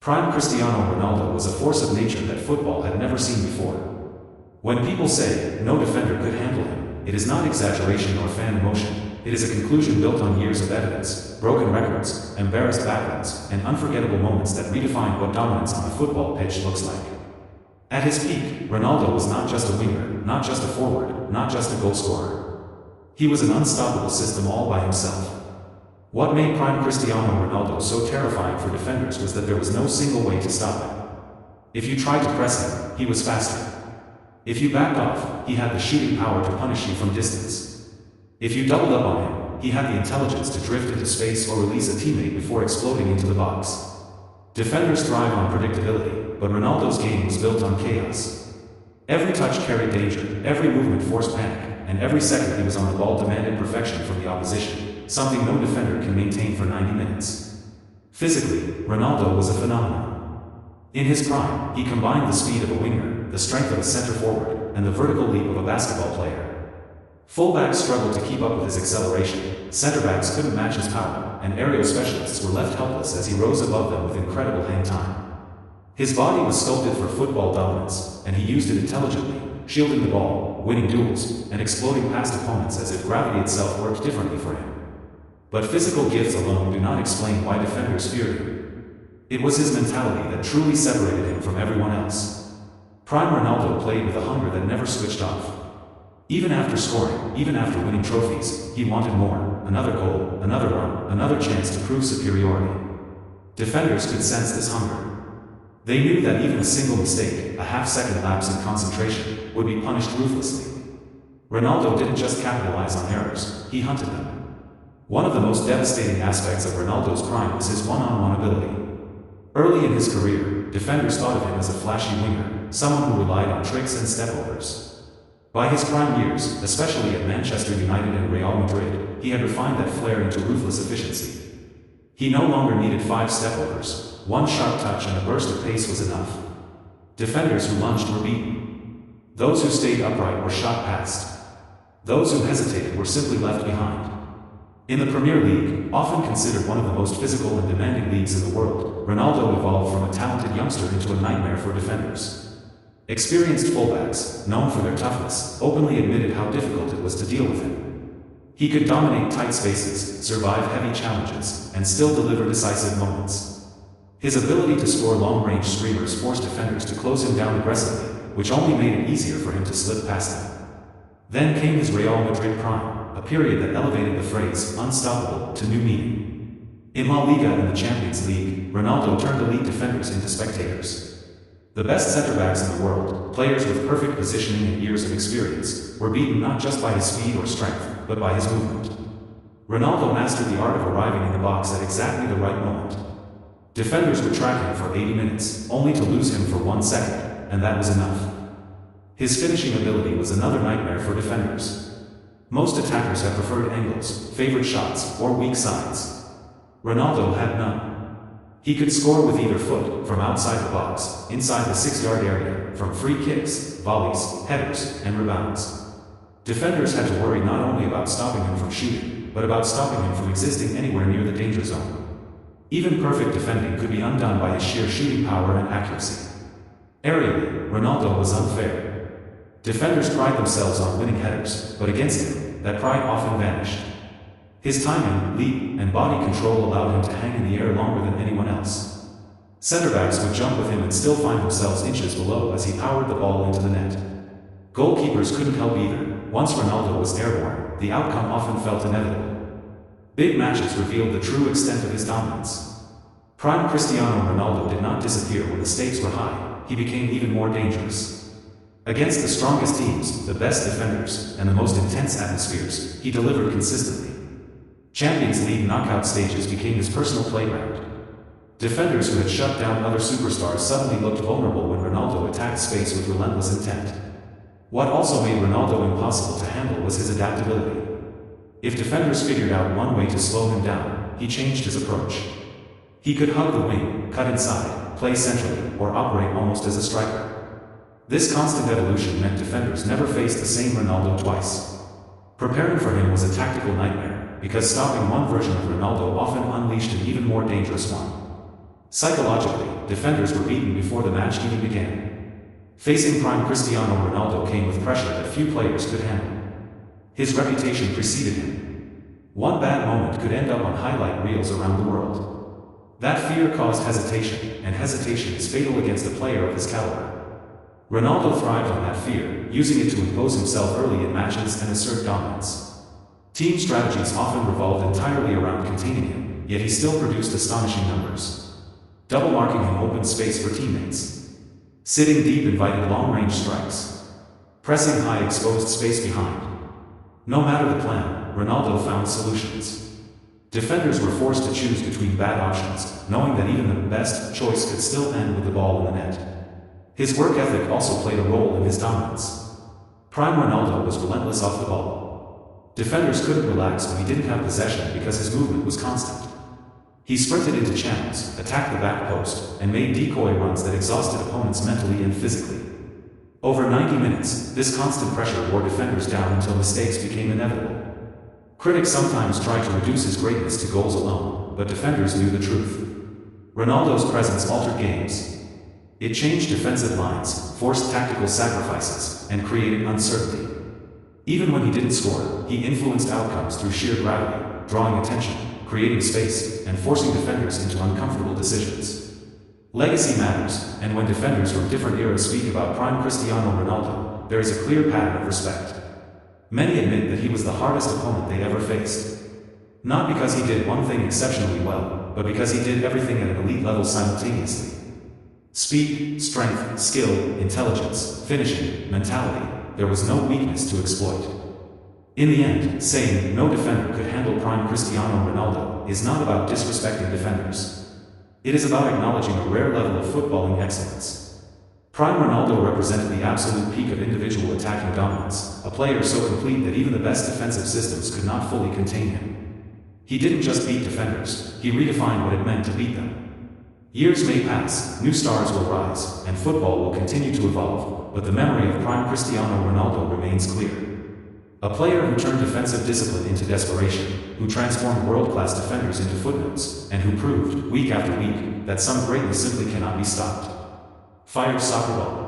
Prime Cristiano Ronaldo was a force of nature that football had never seen before. When people say, no defender could handle him, it is not exaggeration or fan emotion, it is a conclusion built on years of evidence, broken records, embarrassed backlines, and unforgettable moments that redefine what dominance on a football pitch looks like. At his peak, Ronaldo was not just a winger, not just a forward, not just a goal scorer. He was an unstoppable system all by himself. What made Prime Cristiano Ronaldo so terrifying for defenders was that there was no single way to stop him. If you tried to press him, he was faster. If you backed off, he had the shooting power to punish you from distance. If you doubled up on him, he had the intelligence to drift into space or release a teammate before exploding into the box. Defenders thrive on predictability, but Ronaldo's game was built on chaos. Every touch carried danger, every movement forced panic, and every second he was on the ball demanded perfection from the opposition, something no defender can maintain for 90 minutes. Physically, Ronaldo was a phenomenon. In his prime, he combined the speed of a winger, the strength of a center forward, and the vertical leap of a basketball player. Fullbacks struggled to keep up with his acceleration, center-backs couldn't match his power, and aerial specialists were left helpless as he rose above them with incredible hang time. His body was sculpted for football dominance, and he used it intelligently, shielding the ball, winning duels, and exploding past opponents as if gravity itself worked differently for him. But physical gifts alone do not explain why defenders feared him. It was his mentality that truly separated him from everyone else. Prime Ronaldo played with a hunger that never switched off. Even after scoring, even after winning trophies, he wanted more, another goal, another run, another chance to prove superiority. Defenders could sense this hunger. They knew that even a single mistake, a half-second lapse in concentration, would be punished ruthlessly. Ronaldo didn't just capitalize on errors, he hunted them. One of the most devastating aspects of Ronaldo's prime was his one-on-one ability. Early in his career, defenders thought of him as a flashy winger, someone who relied on tricks and stepovers. By his prime years, especially at Manchester United and Real Madrid, he had refined that flair into ruthless efficiency. He no longer needed 5 stepovers, one sharp touch and a burst of pace was enough. Defenders who lunged were beaten. Those who stayed upright were shot past. Those who hesitated were simply left behind. In the Premier League, often considered one of the most physical and demanding leagues in the world, Ronaldo evolved from a talented youngster into a nightmare for defenders. Experienced fullbacks, known for their toughness, openly admitted how difficult it was to deal with him. He could dominate tight spaces, survive heavy challenges, and still deliver decisive moments. His ability to score long-range screamers forced defenders to close him down aggressively, which only made it easier for him to slip past them. Then came his Real Madrid prime, a period that elevated the phrase, unstoppable, to new meaning. In La Liga and the Champions League, Ronaldo turned elite defenders into spectators. The best center-backs in the world, players with perfect positioning and years of experience, were beaten not just by his speed or strength, but by his movement. Ronaldo mastered the art of arriving in the box at exactly the right moment. Defenders would track him for 80 minutes, only to lose him for 1 second, and that was enough. His finishing ability was another nightmare for defenders. Most attackers have preferred angles, favored shots, or weak sides. Ronaldo had none. He could score with either foot, from outside the box, inside the 6-yard area, from free kicks, volleys, headers, and rebounds. Defenders had to worry not only about stopping him from shooting, but about stopping him from existing anywhere near the danger zone. Even perfect defending could be undone by his sheer shooting power and accuracy. Aerially, Ronaldo was unfair. Defenders pride themselves on winning headers, but against him, that pride often vanished. His timing, leap, and body control allowed him to hang in the air longer than anyone else. Center-backs would jump with him and still find themselves inches below as he powered the ball into the net. Goalkeepers couldn't help either. Once Ronaldo was airborne, the outcome often felt inevitable. Big matches revealed the true extent of his dominance. Prime Cristiano Ronaldo did not disappear when the stakes were high, he became even more dangerous. Against the strongest teams, the best defenders, and the most intense atmospheres, he delivered consistently. Champions League knockout stages became his personal playground. Defenders who had shut down other superstars suddenly looked vulnerable when Ronaldo attacked space with relentless intent. What also made Ronaldo impossible to handle was his adaptability. If defenders figured out one way to slow him down, he changed his approach. He could hug the wing, cut inside, play centrally, or operate almost as a striker. This constant evolution meant defenders never faced the same Ronaldo twice. Preparing for him was a tactical nightmare, because stopping one version of Ronaldo often unleashed an even more dangerous one. Psychologically, defenders were beaten before the match even began. Facing prime Cristiano Ronaldo came with pressure that few players could handle. His reputation preceded him. One bad moment could end up on highlight reels around the world. That fear caused hesitation, and hesitation is fatal against a player of his caliber. Ronaldo thrived on that fear, using it to impose himself early in matches and assert dominance. Team strategies often revolved entirely around containing him, yet he still produced astonishing numbers. Double marking him opened space for teammates. Sitting deep invited long-range strikes. Pressing high exposed space behind. No matter the plan, Ronaldo found solutions. Defenders were forced to choose between bad options, knowing that even the best choice could still end with the ball in the net. His work ethic also played a role in his dominance. Prime Ronaldo was relentless off the ball. Defenders couldn't relax when he didn't have possession because his movement was constant. He sprinted into channels, attacked the back post, and made decoy runs that exhausted opponents mentally and physically. Over 90 minutes, this constant pressure wore defenders down until mistakes became inevitable. Critics sometimes tried to reduce his greatness to goals alone, but defenders knew the truth. Ronaldo's presence altered games. It changed defensive lines, forced tactical sacrifices, and created uncertainty. Even when he didn't score, he influenced outcomes through sheer gravity, drawing attention, creating space, and forcing defenders into uncomfortable decisions. Legacy matters, and when defenders from different eras speak about prime Cristiano Ronaldo, there is a clear pattern of respect. Many admit that he was the hardest opponent they ever faced. Not because he did one thing exceptionally well, but because he did everything at an elite level simultaneously. Speed, strength, skill, intelligence, finishing, mentality, there was no weakness to exploit. In the end, saying no defender could handle prime Cristiano Ronaldo is not about disrespecting defenders. It is about acknowledging a rare level of footballing excellence. Prime Ronaldo represented the absolute peak of individual attacking dominance, a player so complete that even the best defensive systems could not fully contain him. He didn't just beat defenders, he redefined what it meant to beat them. Years may pass, new stars will rise, and football will continue to evolve, but the memory of prime Cristiano Ronaldo remains clear. A player who turned defensive discipline into desperation, who transformed world-class defenders into footnotes, and who proved, week after week, that some greatness simply cannot be stopped. Fire soccer ball.